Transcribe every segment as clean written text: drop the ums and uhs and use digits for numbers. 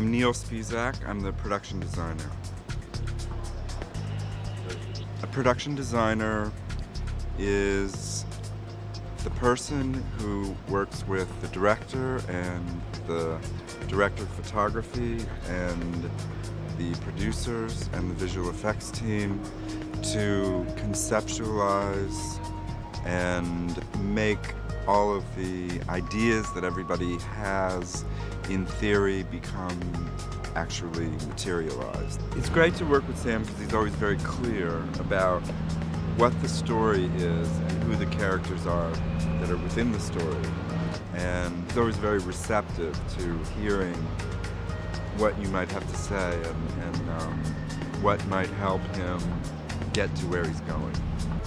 I'm Neil Spizak. I'm the production designer. A production designer is the person who works with the director and the director of photography and the producers and the visual effects team to conceptualize and make all of the ideas that everybody has in theory become actually materialized. It's great to work with Sam because he's always very clear about what the story is and who the characters are that are within the story. And he's always very receptive to hearing what you might have to say and what might help him get to where he's going.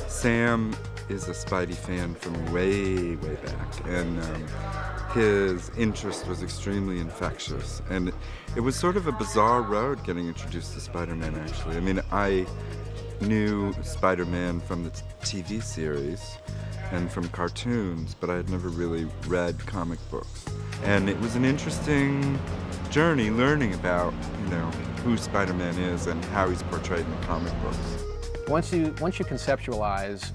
Sam is a Spidey fan from way, way back, and his interest was extremely infectious. And it was sort of a bizarre road getting introduced to Spider-Man, actually. I mean, I knew Spider-Man from the TV series and from cartoons, but I had never really read comic books. And it was an interesting journey learning about, who Spider-Man is and how he's portrayed in the comic books. Once you conceptualize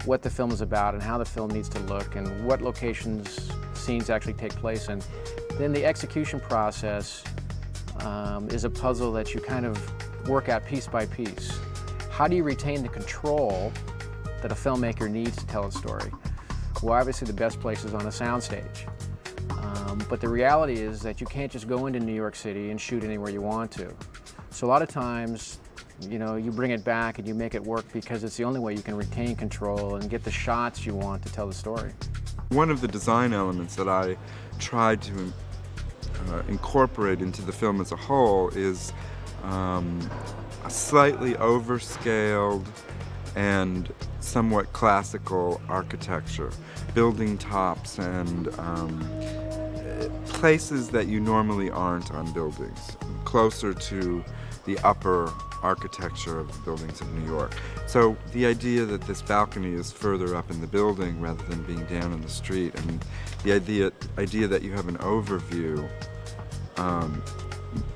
what the film is about and how the film needs to look and what locations scenes actually take place in, then the execution process is a puzzle that you kind of work out piece by piece. How do you retain the control that a filmmaker needs to tell a story? Well, obviously the best place is on a soundstage. But the reality is that you can't just go into New York City and shoot anywhere you want to. So a lot of times, you bring it back and you make it work because it's the only way you can retain control and get the shots you want to tell the story. One of the design elements that I tried to incorporate into the film as a whole is a slightly overscaled and somewhat classical architecture, building tops and places that you normally aren't on buildings, closer to the upper architecture of the buildings of New York. So the idea that this balcony is further up in the building rather than being down in the street, and the idea that you have an overview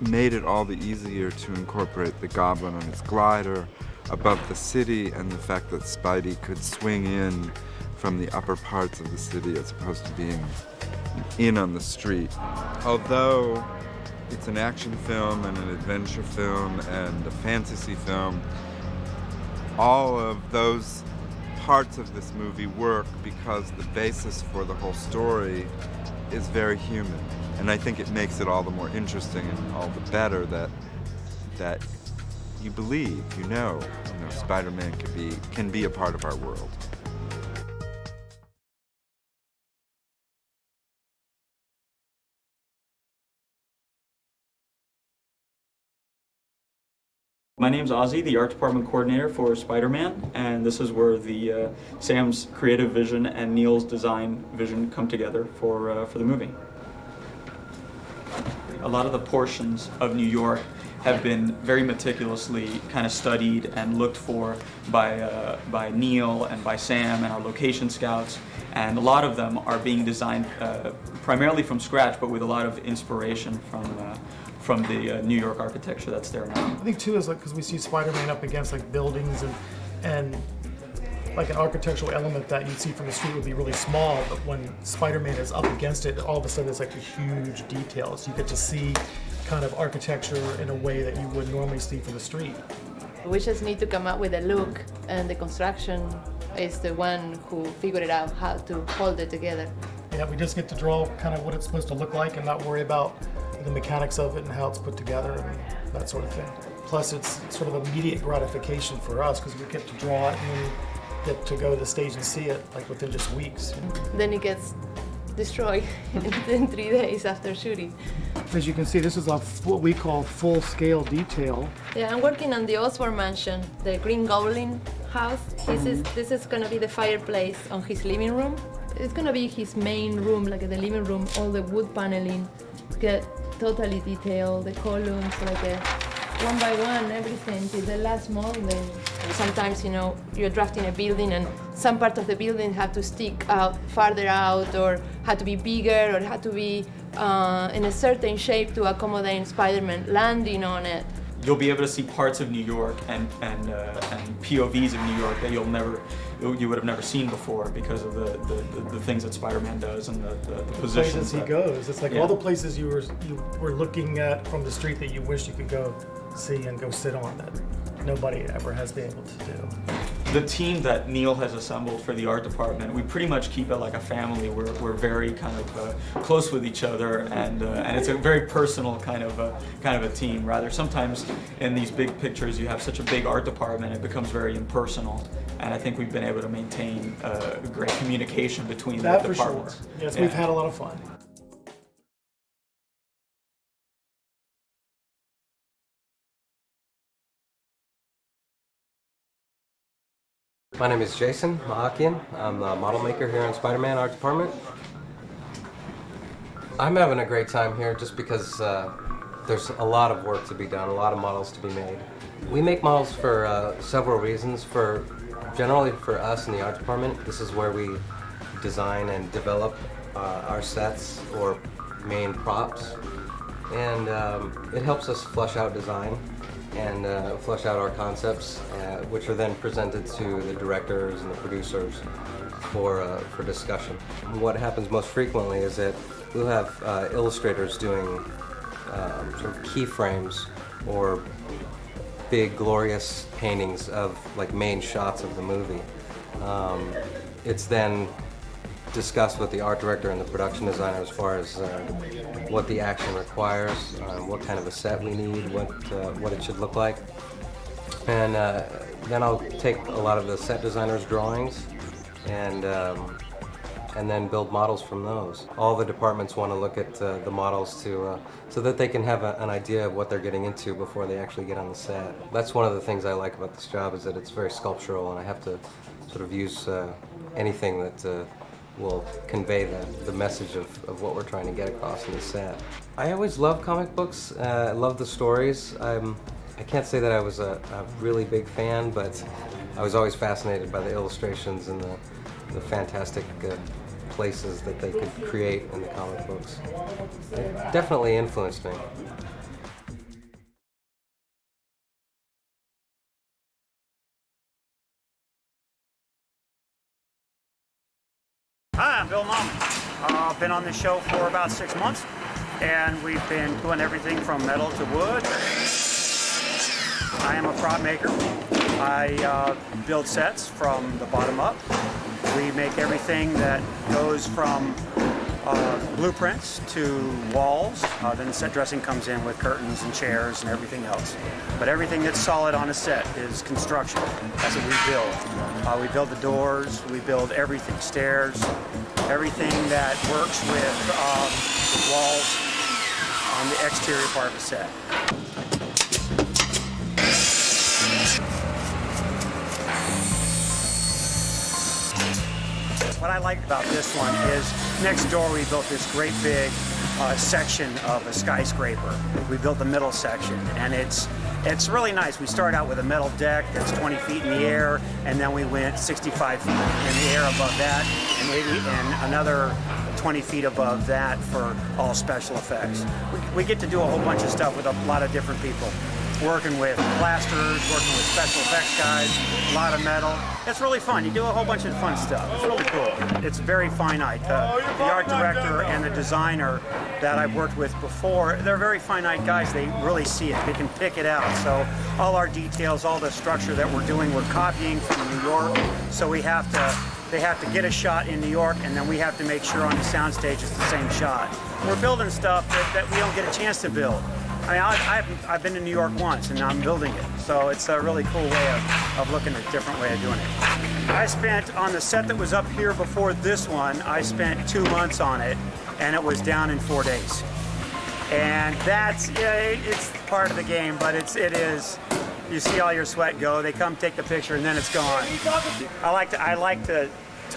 made it all the easier to incorporate the Goblin on its glider above the city and the fact that Spidey could swing in from the upper parts of the city as opposed to being in on the street. Although it's an action film and an adventure film and a fantasy film, all of those parts of this movie work because the basis for the whole story is very human. And I think it makes it all the more interesting and all the better that you believe, Spider-Man can be a part of our world. My name's Ozzy, the art department coordinator for Spider-Man, and this is where the Sam's creative vision and Neil's design vision come together for the movie. A lot of the portions of New York have been very meticulously kind of studied and looked for by Neil and by Sam and our location scouts, and a lot of them are being designed primarily from scratch, but with a lot of inspiration from the New York architecture that's there now. I think too is because we see Spider-Man up against buildings and like an architectural element that you'd see from the street would be really small, but when Spider-Man is up against it, all of a sudden it's like a huge detail. So you get to see kind of architecture in a way that you would normally see from the street. We just need to come up with a look, and the construction is the one who figured it out how to hold it together. Yeah, we just get to draw kind of what it's supposed to look like and not worry about the mechanics of it and how it's put together and that sort of thing. Plus it's sort of immediate gratification for us because we get to draw it and then get to go to the stage and see it within just weeks. Then it gets destroyed in 3 days after shooting. As you can see, this is what we call full-scale detail. Yeah, I'm working on the Osborn mansion, the Green Goblin house. This is going to be the fireplace on his living room. It's going to be his main room, like the living room, all the wood paneling, get totally detailed, the columns, one by one, everything, till the last molding. Sometimes, you're drafting a building and some part of the building had to stick out farther out or had to be bigger or had to be in a certain shape to accommodate Spider-Man landing on it. You'll be able to see parts of New York and POVs of New York that you would have never seen before because of the things that Spider-Man does and the positions places he goes. It's like yeah. all the places you were looking at from the street that you wish you could go see and go sit on that nobody ever has been able to do. The team that Neil has assembled for the art department, we pretty much keep it like a family. We're very kind of close with each other, and it's a very personal kind of a team. Rather, sometimes in these big pictures, you have such a big art department, it becomes very impersonal. And I think we've been able to maintain great communication between the departments. Sure. Yes, yeah. we've had a lot of fun. My name is Jason Mahakian. I'm a model maker here in Spider-Man Art Department. I'm having a great time here just because there's a lot of work to be done, a lot of models to be made. We make models for several reasons. Generally for us in the art department, this is where we design and develop our sets or main props. And it helps us flesh out design and flesh out our concepts, which are then presented to the directors and the producers for discussion. What happens most frequently is that we'll have illustrators doing sort of keyframes or big glorious paintings of like main shots of the movie. It's then discussed with the art director and the production designer as far as what the action requires, what kind of a set we need, what it should look like. And then I'll take a lot of the set designer's drawings and then build models from those. All the departments want to look at the models so that they can have an idea of what they're getting into before they actually get on the set. That's one of the things I like about this job, is that it's very sculptural, and I have to sort of use anything that will convey the message of what we're trying to get across in the set. I always loved comic books. I love the stories. I can't say that I was a really big fan, but I was always fascinated by the illustrations and the fantastic places that they could create in the comic books. It definitely influenced me. Hi, I'm Bill Mom. I've been on this show for about 6 months, and we've been doing everything from metal to wood. I am a prop maker. I build sets from the bottom up. We make everything that goes from blueprints to walls. Then the set dressing comes in with curtains and chairs and everything else. But everything that's solid on a set is construction. That's what we build. We build the doors, we build everything, stairs, everything that works with walls on the exterior part of the set. What I like about this one is next door we built this great big section of a skyscraper. We built the middle section, and it's really nice. We started out with a metal deck that's 20 feet in the air, and then we went 65 feet in the air above that, and another 20 feet above that for all special effects. We get to do a whole bunch of stuff with a lot of different people. Working with plasterers, working with special effects guys, a lot of metal. It's really fun. You do a whole bunch of fun stuff. It's really cool. It's very finite. The art director and the designer that I've worked with before, they're very finite guys. They really see it. They can pick it out. So all our details, all the structure that we're doing, we're copying from New York. So they have to get a shot in New York, and then we have to make sure on the soundstage it's the same shot. We're building stuff that we don't get a chance to build. I mean, I've been to New York once, and now I'm building it. So it's a really cool way of looking at a different way of doing it. I spent, on the set that was up here before this one, I spent 2 months on it, and it was down in 4 days. And it's part of the game, but it is, you see all your sweat go, they come take the picture, and then it's gone. I like to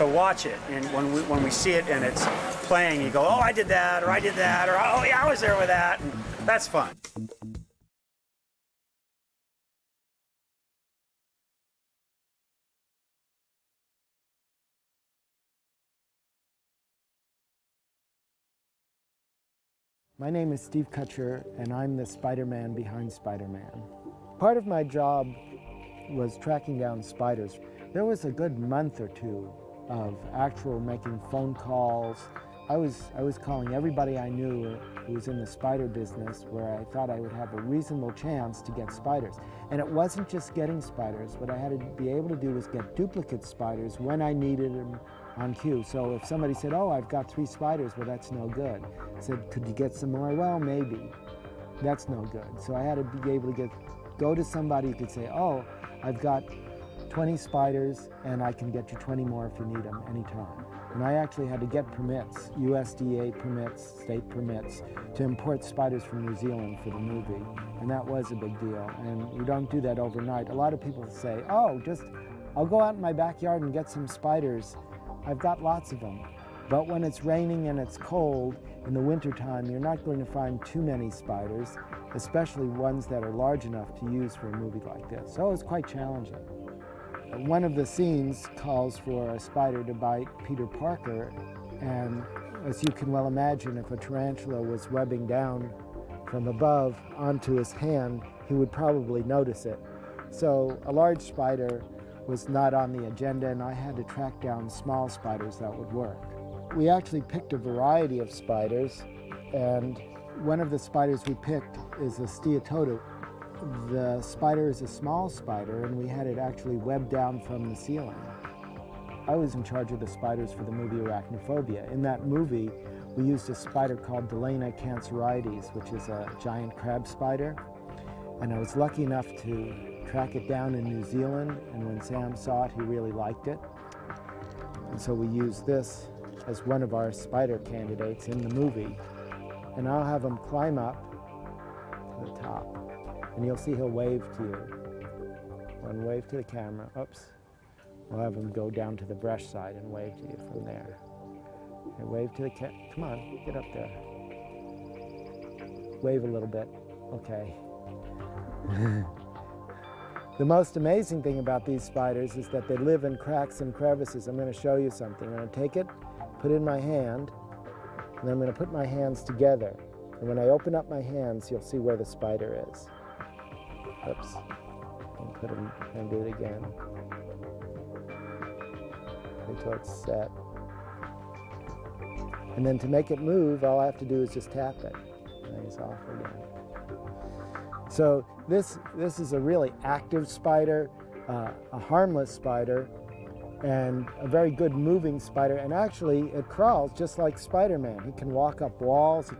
watch it, and when we see it and it's playing, you go, oh, I did that, or oh, yeah, I was there with that, and that's fun. My name is Steve Kutcher, and I'm the Spider-Man behind Spider-Man. Part of my job was tracking down spiders. There was a good month or two of actual making phone calls. I was calling everybody I knew who was in the spider business where I thought I would have a reasonable chance to get spiders. And it wasn't just getting spiders. What I had to be able to do was get duplicate spiders when I needed them on cue. So if somebody said, oh, I've got 3 spiders, well, that's no good. I said, could you get some more? Well, maybe. That's no good. So I had to be able to go to somebody who could say, oh, I've got 20 spiders and I can get you 20 more if you need them anytime. And I actually had to get permits, USDA permits, state permits, to import spiders from New Zealand for the movie. And that was a big deal. And you don't do that overnight. A lot of people say, oh, I'll go out in my backyard and get some spiders. I've got lots of them. But when it's raining and it's cold in the wintertime, you're not going to find too many spiders, especially ones that are large enough to use for a movie like this. So it's quite challenging. One of the scenes calls for a spider to bite Peter Parker, and as you can well imagine, if a tarantula was webbing down from above onto his hand, he would probably notice it. So a large spider was not on the agenda, and I had to track down small spiders that would work. We actually picked a variety of spiders, and one of the spiders we picked is a steatoda. The spider is a small spider, and we had it actually webbed down from the ceiling. I was in charge of the spiders for the movie Arachnophobia. In that movie, we used a spider called Delana canceroides, which is a giant crab spider. And I was lucky enough to track it down in New Zealand, and when Sam saw it, he really liked it. And so we used this as one of our spider candidates in the movie. And I'll have him climb up to the top. And you'll see he'll wave to you. One wave to the camera. Oops. We'll have him go down to the brush side and wave to you from there. And wave to the come on, get up there. Wave a little bit. Okay. The most amazing thing about these spiders is that they live in cracks and crevices. I'm going to show you something. I'm going to take it, put it in my hand, and I'm going to put my hands together. And when I open up my hands, you'll see where the spider is. Oops, and put them and do it again until it's set. And then to make it move, all I have to do is just tap it. And it's off again. So this is a really active spider, a harmless spider, and a very good moving spider. And actually, it crawls just like Spider-Man. He can walk up walls.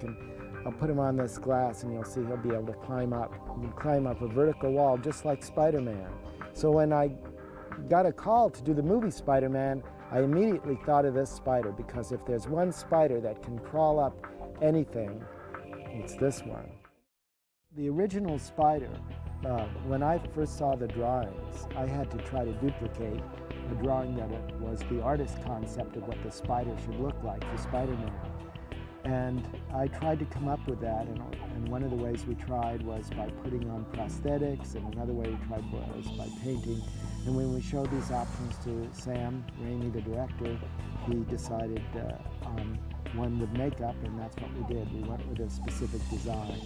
I'll put him on this glass and you'll see he'll be able to climb up. He can climb up a vertical wall just like Spider-Man. So when I got a call to do the movie Spider-Man, I immediately thought of this spider, because if there's one spider that can crawl up anything, it's this one. The original spider, when I first saw the drawings, I had to try to duplicate a drawing that it was the artist's concept of what the spider should look like for Spider-Man. And I tried to come up with that, and one of the ways we tried was by putting on prosthetics, and another way we tried was by painting. And when we showed these options to Sam Raimi, the director, he decided on one with makeup, and that's what we did. We went with a specific design.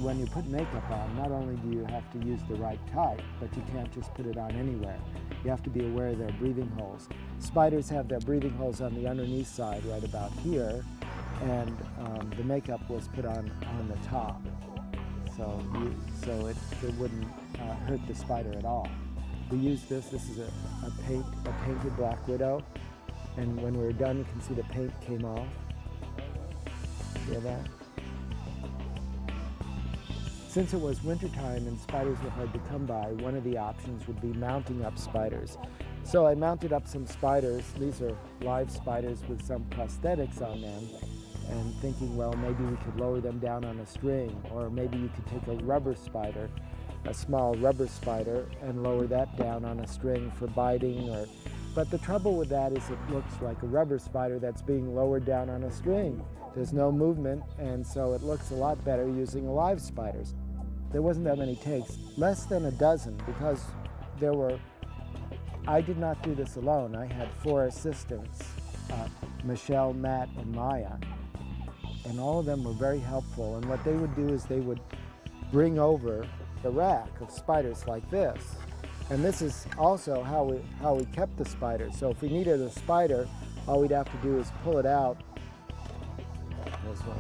When you put makeup on, not only do you have to use the right type, but you can't just put it on anywhere. You have to be aware of their breathing holes. Spiders have their breathing holes on the underneath side, right about here, and the makeup was put on the top, so it wouldn't hurt the spider at all. We used this is a painted Black Widow, and when we were done, you can see the paint came off. See that? Since it was wintertime and spiders were hard to come by, one of the options would be mounting up spiders. So I mounted up some spiders. These are live spiders with some prosthetics on them, and thinking, well, maybe we could lower them down on a string, or maybe you could take a rubber spider, a small rubber spider, and lower that down on a string for biting. But the trouble with that is it looks like a rubber spider that's being lowered down on a string. There's no movement, and so it looks a lot better using live spiders. There wasn't that many takes, less than a dozen, because I did not do this alone. I had 4 assistants, Michelle, Matt, and Maya. and all of them were very helpful. And what they would do is they would bring over the rack of spiders like this. And this is also how we kept the spider. So if we needed a spider, all we'd have to do is pull it out. There's one.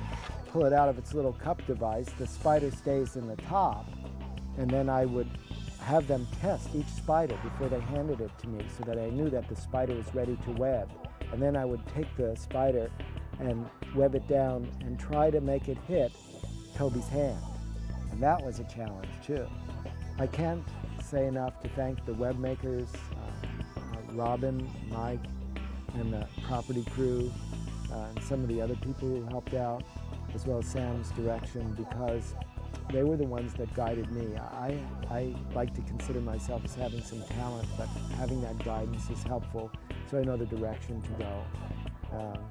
Pull it out of its little cup device. The spider stays in the top, and then I would have them test each spider before they handed it to me so that I knew that the spider was ready to web. And then I would take the spider and web it down and try to make it hit Toby's hand. And that was a challenge too. I can't say enough to thank the web makers, Robin, Mike, and the property crew, and some of the other people who helped out, as well as Sam's direction, because they were the ones that guided me. I like to consider myself as having some talent, but having that guidance is helpful, so I know the direction to go.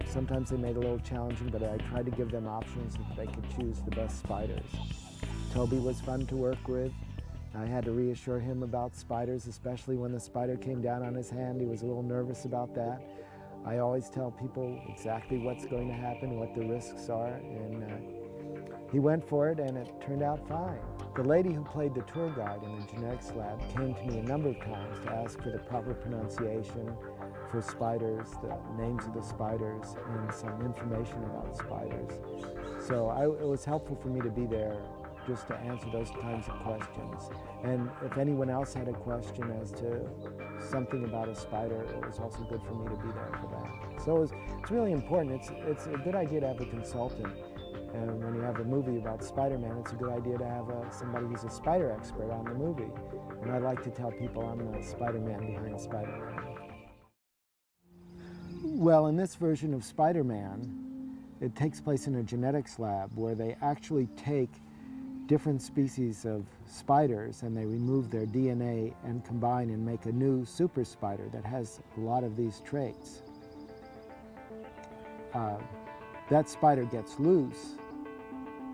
Sometimes they made it a little challenging, but I tried to give them options so that they could choose the best spiders. Toby was fun to work with. I had to reassure him about spiders, especially when the spider came down on his hand. He was a little nervous about that. I always tell people exactly what's going to happen, what the risks are, and he went for it, and it turned out fine. The lady who played the tour guide in the genetics lab came to me a number of times to ask for the proper pronunciation for spiders, the names of the spiders, and some information about spiders. So it was helpful for me to be there just to answer those kinds of questions. And if anyone else had a question as to something about a spider, it was also good for me to be there for that. So it's really important. It's a good idea to have a consultant. And when you have a movie about Spider-Man, it's a good idea to have somebody who's a spider expert on the movie. And I like to tell people I'm the Spider-Man behind Spider-Man. Well, in this version of Spider-Man, it takes place in a genetics lab where they actually take different species of spiders and they remove their DNA and combine and make a new super spider that has a lot of these traits. That spider gets loose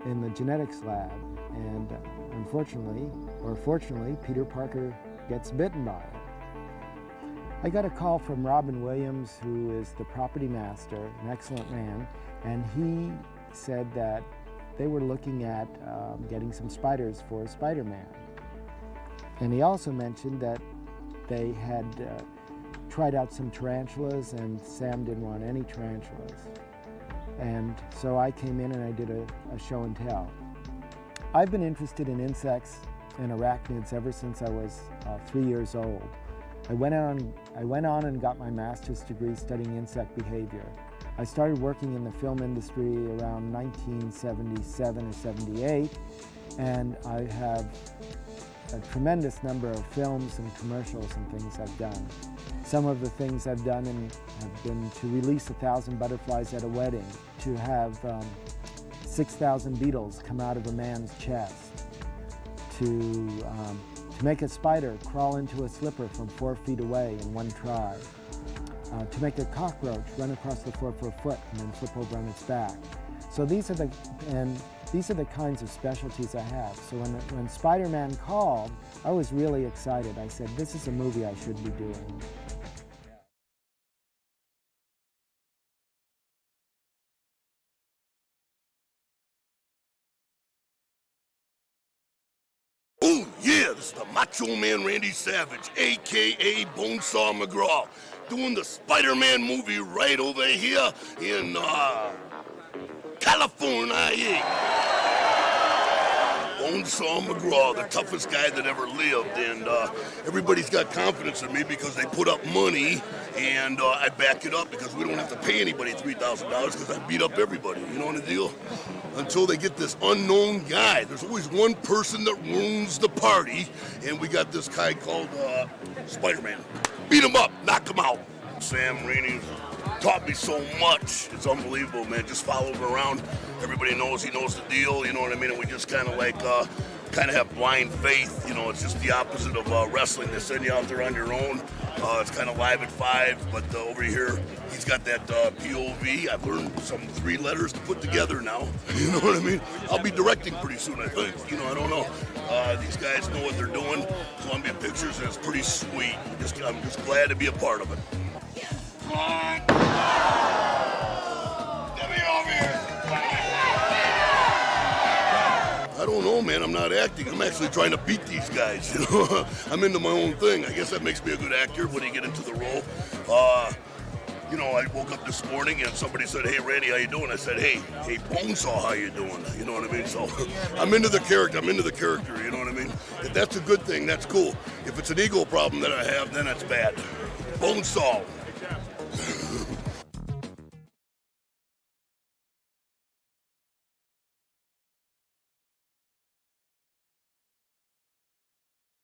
in the genetics lab, and unfortunately, or fortunately, Peter Parker gets bitten by it. I got a call from Robin Williams, who is the property master, an excellent man, and he said that they were looking at getting some spiders for Spider-Man. And he also mentioned that they had tried out some tarantulas, and Sam didn't want any tarantulas. And so I came in and I did a show and tell. I've been interested in insects and arachnids ever since I was 3 years old. I went on and got my master's degree studying insect behavior. I started working in the film industry around 1977 or 78, and I have a tremendous number of films and commercials and things I've done. Some of the things I've done have been to release 1,000 butterflies at a wedding, to have 6,000 beetles come out of a man's chest, to make a spider crawl into a slipper from 4 feet away in one try, to make a cockroach run across the floor for a foot and then flip over on its back. So these are the kinds of specialties I have. So when Spider-Man called, I was really excited. I said, this is a movie I should be doing. Oh yeah, this is the Macho Man Randy Savage, a.k.a. Bonesaw McGraw, doing the Spider-Man movie right over here in, California. Bonesaw McGraw, the toughest guy that ever lived, and everybody's got confidence in me because they put up money, and I back it up because we don't have to pay anybody $3,000 because I beat up everybody, you know the deal? Until they get this unknown guy. There's always one person that ruins the party, and we got this guy called Spider-Man. Beat him up, knock him out. Sam Rainey taught me so much. It's unbelievable, man. Just follow him around. Everybody knows he knows the deal, you know what I mean? And we just kind of like, have blind faith. You know, it's just the opposite of wrestling. They send you out there on your own. It's kind of live at 5, but over here, he's got that POV. I've learned some 3 letters to put together now. You know what I mean? I'll be directing pretty soon, I think. You know, I don't know. These guys know what they're doing. Colombia Pictures, and it's pretty sweet. I'm just glad to be a part of it. Come on! Get me over here! I don't know, man. I'm not acting. I'm actually trying to beat these guys. You know, I'm into my own thing. I guess that makes me a good actor when you get into the role. You know, I woke up this morning and somebody said, "Hey, Randy, how you doing?" I said, "Hey, Bonesaw, how you doing?" You know what I mean? So I'm into the character. You know what I mean? If that's a good thing, that's cool. If it's an ego problem that I have, then that's bad. Bonesaw.